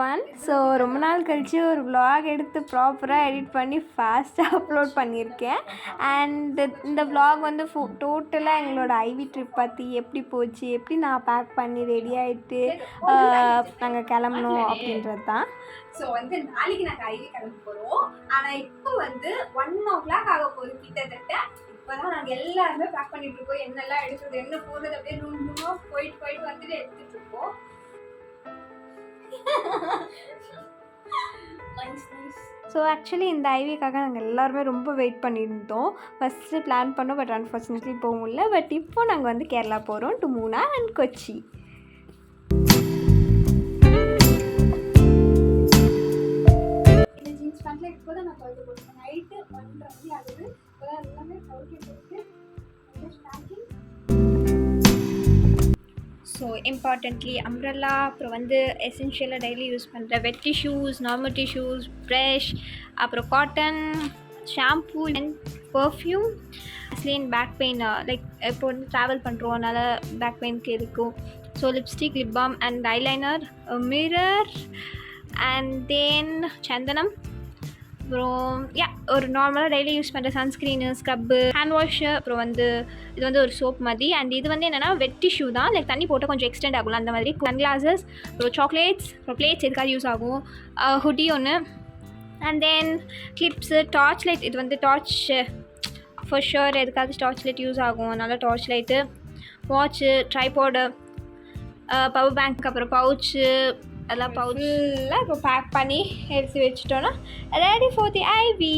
everyone. So ரொம்ப நாள் கழித்து ஒரு vlog எடுத்து ப்ராப்பராக எடிட் பண்ணி ஃபாஸ்ட்டாக அப்லோட் பண்ணியிருக்கேன். அண்ட் இந்த vlog வந்து டோட்டலாக எங்களோட ஐவி ட்ரிப் பற்றி எப்படி போச்சு, எப்படி நான் பேக் பண்ணி ரெடி ஆகிட்டு நாங்கள் கிளம்பணும் அப்படின்றது தான். ஸோ வந்து நாளைக்கு நாங்கள் ஐவி கிளம்ப போகிறோம். ஆனால் இப்போ வந்து 1 o'clock ஆக போகுது கிட்டத்தட்ட. இப்போதான் நாங்கள் எல்லாருமே பேக் பண்ணிட்டு இருக்கோம். என்னெல்லாம் எடுக்கிறது, என்ன போடுறது, அப்படியே ரூமாக போயிட்டு வந்துட்டு எடுத்துட்டு இருக்கோம். ஸோ ஆக்சுவலி இந்த ஐவிக்காக நாங்கள் எல்லாருமே ரொம்ப வெயிட் பண்ணியிருந்தோம். ஃபஸ்ட்டு பிளான் பண்ணோம், பட் அன்ஃபார்ச்சுனேட்லி போக முடியல. பட் இப்போ நாங்கள் வந்து கேரளா போகிறோம், டு மூனார் அண்ட் கொச்சி. இந்த ஜீன்ஸ் பேண்ட்டில் இப்போ தான் நான் துவைக்க போகிறேன். நைட்டு 1:30 மணி ஆகுது. இப்போ தான் எல்லாமே துவைக்க போட்டு ஸ்டார்டிங். ஸோ இம்பார்ட்டன்ட்லி அம்ப்ரெல்லா, அப்புறம் வந்து எசென்ஷியலாக டெய்லி யூஸ் பண்ணுற wet tissues, normal tissues, brush, அப்புறம் காட்டன், ஷாம்பூ அண்ட் பர்ஃப்யூம். ஸ்லீன் பேக் பெயின், லைக் இப்போ வந்து ட்ராவல் பண்ணுறோம், அதனால் பேக் பெயினுக்கு இருக்கும். So lipstick, lip balm and eyeliner, mirror and then சந்தனம், அப்புறம் ஒரு நார்மலாக டெய்லி யூஸ் பண்ணுற சன்ஸ்க்ரீனு, ஸ்க்ரப்பு, ஹேண்ட் வாஷு, அப்புறம் வந்து இது வந்து ஒரு சோப் மாதிரி. அண்ட் இது வந்து என்னென்னா வெட் டிஷ்யூ தான், லைக் தண்ணி போட்டால் கொஞ்சம் எக்ஸ்டெண்ட் ஆகும்ல அந்த மாதிரி. சன் கிளாஸஸ், அப்புறம் சாக்லேட்ஸ், அப்புறம் பிளேட்ஸ் எதுக்காக யூஸ் ஆகும், ஹுடி ஒன்று, and then clips, torch light. இது வந்து டார்ச் ஃபார் ஷுர் எதுக்காவது டார்ச் லைட் யூஸ் ஆகும், அதனால் torch light, watch, tripod, power bank, அப்புறம் பவுச்சு, அதெல்லாம் பவுச்சில் இப்போ பேக் பண்ணி எடுத்து வச்சுட்டோன்னா ready for the ivy.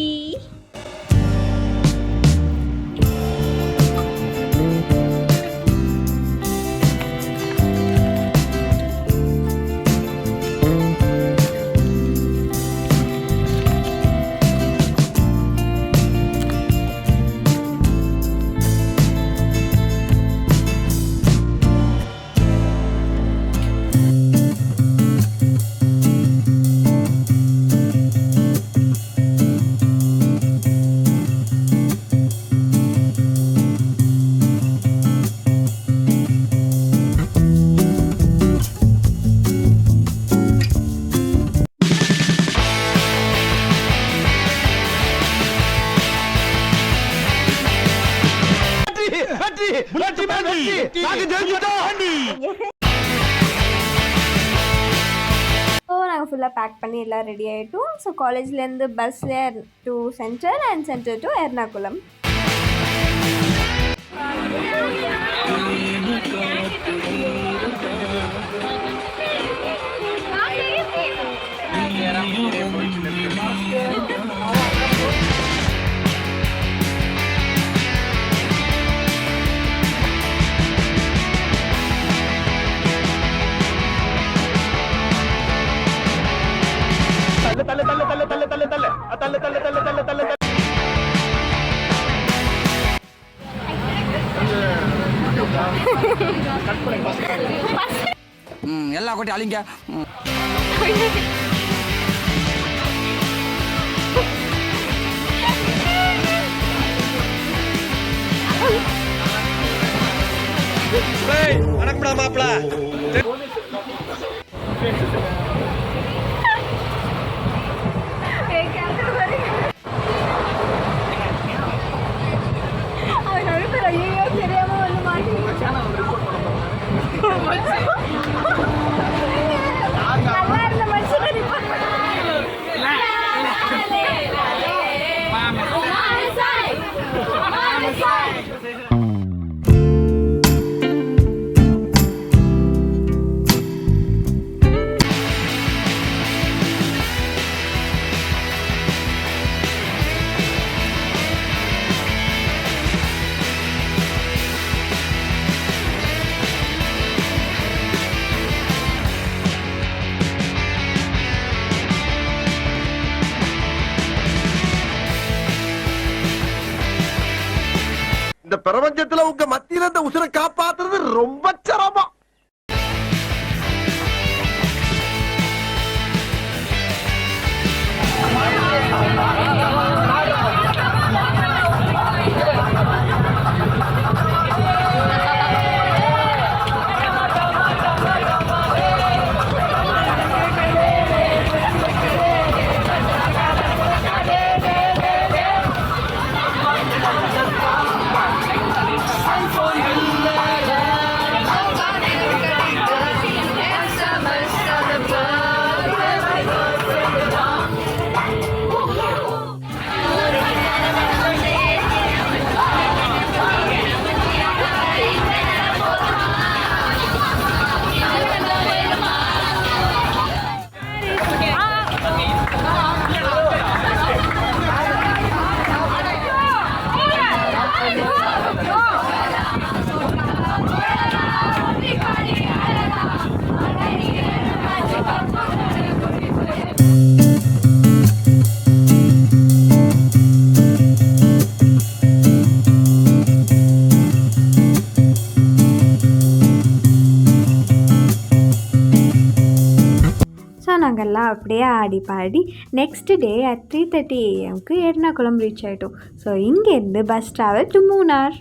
So நாங்கள் ஃபுல்லாக பேக் பண்ணி எல்லாம் ரெடி ஆகிட்டோம். ஸோ காலேஜ்லேருந்து பஸ்ஸில் to central and central to Ernakulam. எல்லா கொட்டி அழிங்க. வணக்கம்டா மாப்பிள. இந்த பிரபஞ்சத்துல உங்க மத்தியில இந்த உசுரை காப்பாத்துறது ரொம்ப சிரமம். ஸோ நாங்கள்லாம் அப்படியே ஆடி பாடி next day at 3:30 AM Ernakulam reach ஆகிட்டோம். ஸோ இங்கேருந்து bus travel to Munnar.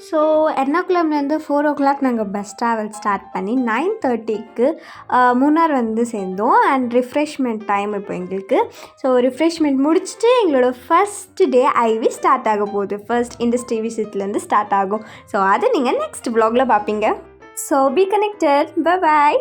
So எர்ணாகுளம்லேருந்து 4 o'clock நாங்கள் பஸ் ட்ராவல் ஸ்டார்ட் பண்ணி 9:30 மூணார் சேர்ந்தோம். அண்ட் ரிஃப்ரெஷ்மெண்ட் டைம் இப்போ எங்களுக்கு. ஸோ ரிஃப்ரெஷ்மெண்ட் முடிச்சுட்டு எங்களோட ஃபஸ்ட் டே ஐவி ஸ்டார்ட் ஆக போகுது. ஃபர்ஸ்ட் இண்டஸ்ட்ரி விசிட்லேருந்து ஸ்டார்ட் ஆகும். ஸோ அதை நீங்கள் நெக்ஸ்ட் vlogல பார்ப்பீங்க. So be connected. பை.